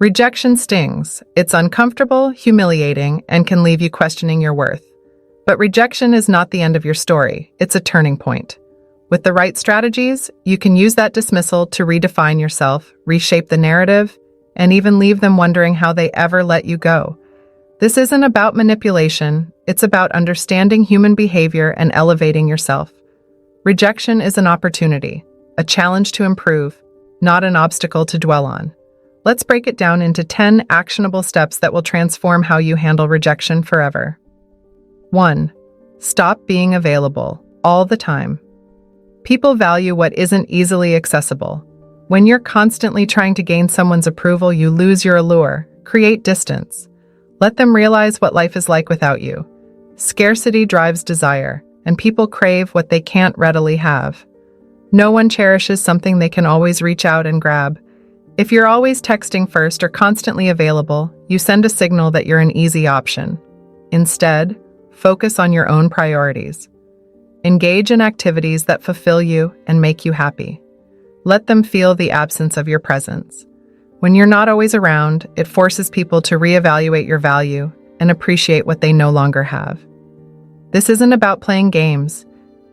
Rejection stings. It's uncomfortable, humiliating, and can leave you questioning your worth. But rejection is not the end of your story. It's a turning point. With the right strategies, you can use that dismissal to redefine yourself, reshape the narrative, and even leave them wondering how they ever let you go. This isn't about manipulation. It's about understanding human behavior and elevating yourself. Rejection is an opportunity, a challenge to improve, not an obstacle to dwell on. Let's break it down into 10 actionable steps that will transform how you handle rejection forever. 1. Stop being available all the time. People value what isn't easily accessible. When you're constantly trying to gain someone's approval, you lose your allure. Create distance. Let them realize what life is like without you. Scarcity drives desire, and people crave what they can't readily have. No one cherishes something they can always reach out and grab. If you're always texting first or constantly available, you send a signal that you're an easy option. Instead, focus on your own priorities. Engage in activities that fulfill you and make you happy. Let them feel the absence of your presence. When you're not always around, it forces people to reevaluate your value and appreciate what they no longer have. This isn't about playing games.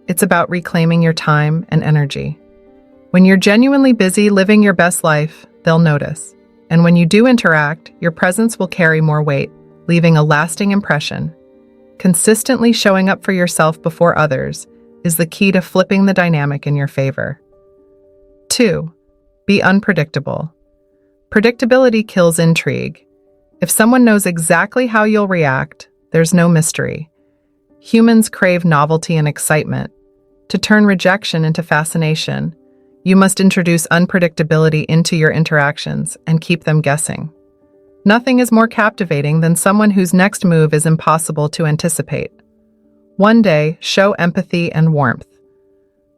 It's about reclaiming your time and energy. When you're genuinely busy living your best life, they'll notice. And when you do interact, your presence will carry more weight, leaving a lasting impression. Consistently showing up for yourself before others is the key to flipping the dynamic in your favor. 2. Be unpredictable. Predictability kills intrigue. If someone knows exactly how you'll react, there's no mystery. Humans crave novelty and excitement. To turn rejection into fascination, you must introduce unpredictability into your interactions and keep them guessing. Nothing is more captivating than someone whose next move is impossible to anticipate. One day, show empathy and warmth.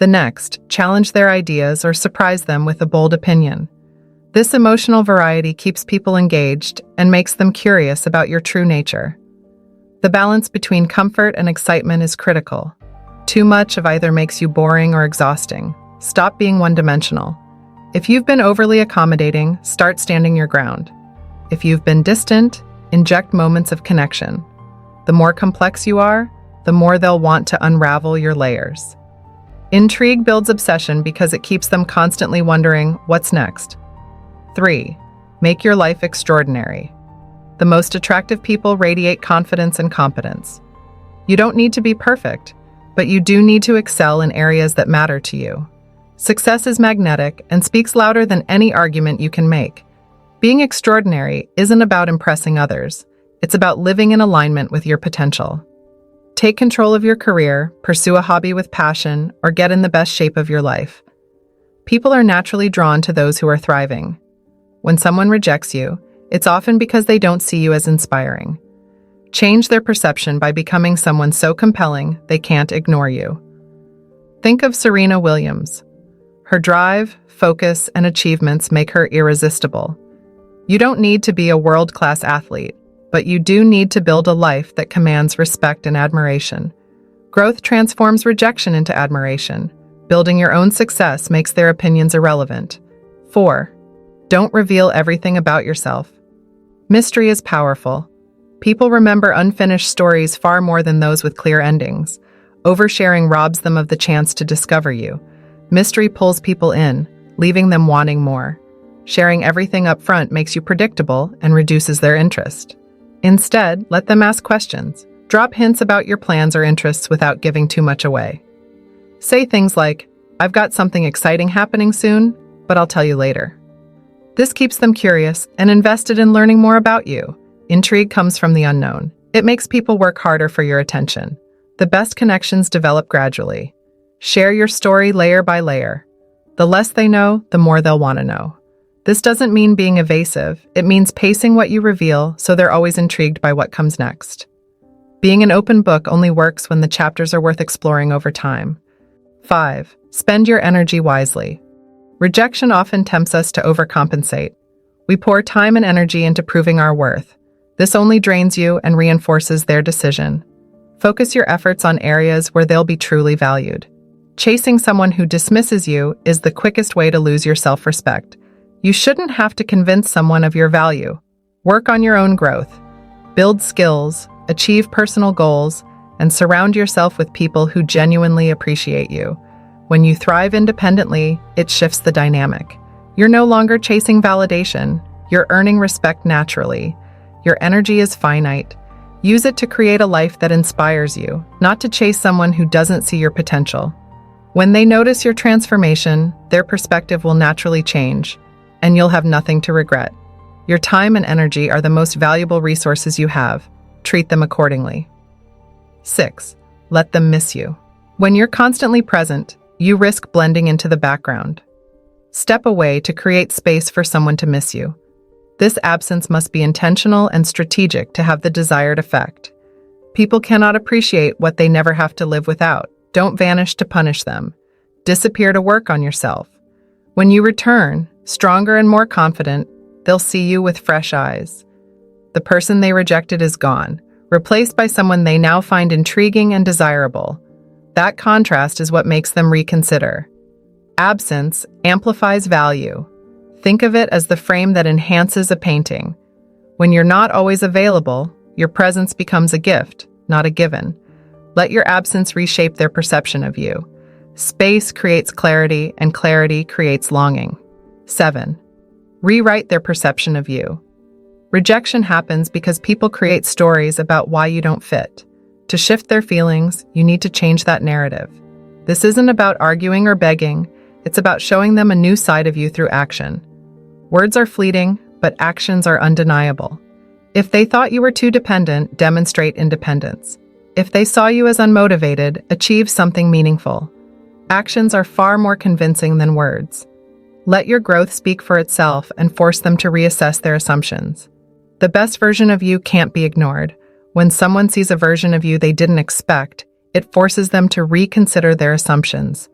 The next, challenge their ideas or surprise them with a bold opinion. This emotional variety keeps people engaged and makes them curious about your true nature. The balance between comfort and excitement is critical. Too much of either makes you boring or exhausting. Stop being one-dimensional. If you've been overly accommodating, start standing your ground. If you've been distant, inject moments of connection. The more complex you are, the more they'll want to unravel your layers. Intrigue builds obsession because it keeps them constantly wondering, what's next? 3. Make your life extraordinary. The most attractive people radiate confidence and competence. You don't need to be perfect, but you do need to excel in areas that matter to you. Success is magnetic and speaks louder than any argument you can make. Being extraordinary isn't about impressing others. It's about living in alignment with your potential. Take control of your career, pursue a hobby with passion, or get in the best shape of your life. People are naturally drawn to those who are thriving. When someone rejects you, it's often because they don't see you as inspiring. Change their perception by becoming someone so compelling they can't ignore you. Think of Serena Williams. Her drive, focus, and achievements make her irresistible. You don't need to be a world-class athlete, but you do need to build a life that commands respect and admiration. Growth transforms rejection into admiration. Building your own success makes their opinions irrelevant. 4. Don't reveal everything about yourself. Mystery is powerful. People remember unfinished stories far more than those with clear endings. Oversharing robs them of the chance to discover you. Mystery pulls people in, leaving them wanting more. Sharing everything up front makes you predictable and reduces their interest. Instead, let them ask questions. Drop hints about your plans or interests without giving too much away. Say things like, "I've got something exciting happening soon, but I'll tell you later." This keeps them curious and invested in learning more about you. Intrigue comes from the unknown. It makes people work harder for your attention. The best connections develop gradually. Share your story layer by layer. The less they know, the more they'll want to know. This doesn't mean being evasive. It means pacing what you reveal so they're always intrigued by what comes next. Being an open book only works when the chapters are worth exploring over time. 5. Spend your energy wisely. Rejection often tempts us to overcompensate. We pour time and energy into proving our worth. This only drains you and reinforces their decision. Focus your efforts on areas where they'll be truly valued. Chasing someone who dismisses you is the quickest way to lose your self-respect. You shouldn't have to convince someone of your value. Work on your own growth. Build skills, achieve personal goals, and surround yourself with people who genuinely appreciate you. When you thrive independently, it shifts the dynamic. You're no longer chasing validation. You're earning respect naturally. Your energy is finite. Use it to create a life that inspires you, not to chase someone who doesn't see your potential. When they notice your transformation, their perspective will naturally change, and you'll have nothing to regret. Your time and energy are the most valuable resources you have. Treat them accordingly. 6. Let them miss you. When you're constantly present, you risk blending into the background. Step away to create space for someone to miss you. This absence must be intentional and strategic to have the desired effect. People cannot appreciate what they never have to live without. Don't vanish to punish them. Disappear to work on yourself. When you return, stronger and more confident, they'll see you with fresh eyes. The person they rejected is gone, replaced by someone they now find intriguing and desirable. That contrast is what makes them reconsider. Absence amplifies value. Think of it as the frame that enhances a painting. When you're not always available, your presence becomes a gift, not a given. Let your absence reshape their perception of you. Space creates clarity, and clarity creates longing. 7. Rewrite their perception of you. Rejection happens because people create stories about why you don't fit. To shift their feelings, you need to change that narrative. This isn't about arguing or begging. It's about showing them a new side of you through action. Words are fleeting, but actions are undeniable. If they thought you were too dependent, demonstrate independence. If they saw you as unmotivated, achieve something meaningful. Actions are far more convincing than words. Let your growth speak for itself and force them to reassess their assumptions. The best version of you can't be ignored. When someone sees a version of you they didn't expect, it forces them to reconsider their assumptions.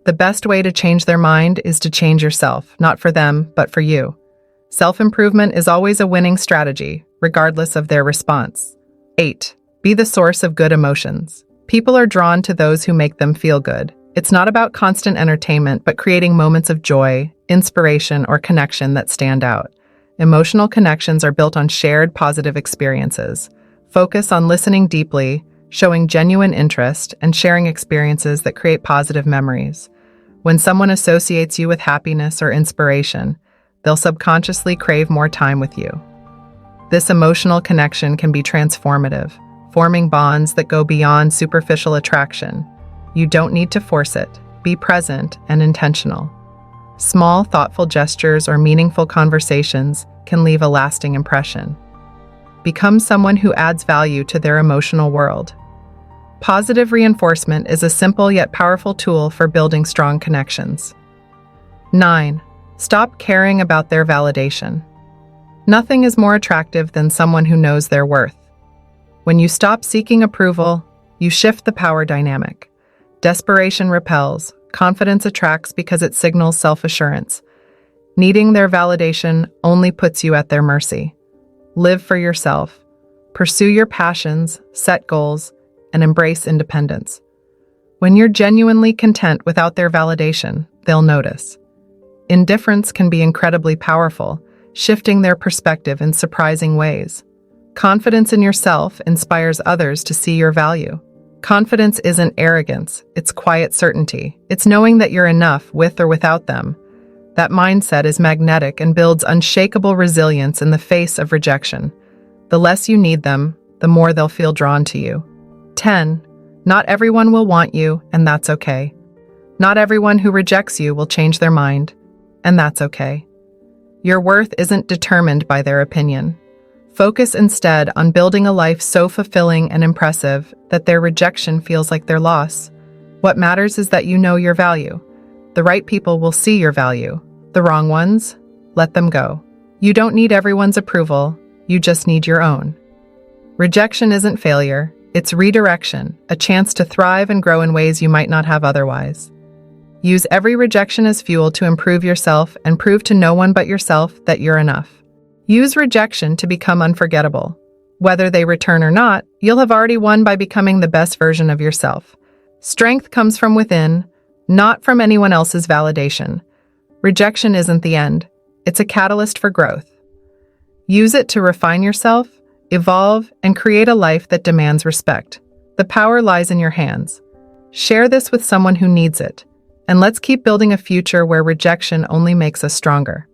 The best way to change their mind is to change yourself, not for them, but for you. Self-improvement is always a winning strategy, regardless of their response. 8. Be the source of good emotions. People are drawn to those who make them feel good. It's not about constant entertainment, but creating moments of joy, inspiration, or connection that stand out. Emotional connections are built on shared positive experiences. Focus on listening deeply, showing genuine interest, and sharing experiences that create positive memories. When someone associates you with happiness or inspiration, they'll subconsciously crave more time with you. This emotional connection can be transformative, forming bonds that go beyond superficial attraction. You don't need to force it. Be present and intentional. Small, thoughtful gestures or meaningful conversations can leave a lasting impression. Become someone who adds value to their emotional world. Positive reinforcement is a simple yet powerful tool for building strong connections. 9. Stop caring about their validation. Nothing is more attractive than someone who knows their worth. When you stop seeking approval, you shift the power dynamic. Desperation repels, confidence attracts because it signals self-assurance. Needing their validation only puts you at their mercy. Live for yourself. Pursue your passions, set goals, and embrace independence. When you're genuinely content without their validation, they'll notice. Indifference can be incredibly powerful, shifting their perspective in surprising ways. Confidence in yourself inspires others to see your value. Confidence isn't arrogance, it's quiet certainty. It's knowing that you're enough with or without them. That mindset is magnetic and builds unshakable resilience in the face of rejection. The less you need them, the more they'll feel drawn to you. 10. Not everyone will want you, and that's okay. Not everyone who rejects you will change their mind, and that's okay. Your worth isn't determined by their opinion. Focus instead on building a life so fulfilling and impressive that their rejection feels like their loss. What matters is that you know your value. The right people will see your value. The wrong ones, let them go. You don't need everyone's approval, you just need your own. Rejection isn't failure. It's redirection, a chance to thrive and grow in ways you might not have otherwise. Use every rejection as fuel to improve yourself and prove to no one but yourself that you're enough. Use rejection to become unforgettable. Whether they return or not, you'll have already won by becoming the best version of yourself. Strength comes from within, not from anyone else's validation. Rejection isn't the end. It's a catalyst for growth. Use it to refine yourself, evolve, and create a life that demands respect. The power lies in your hands. Share this with someone who needs it, and let's keep building a future where rejection only makes us stronger.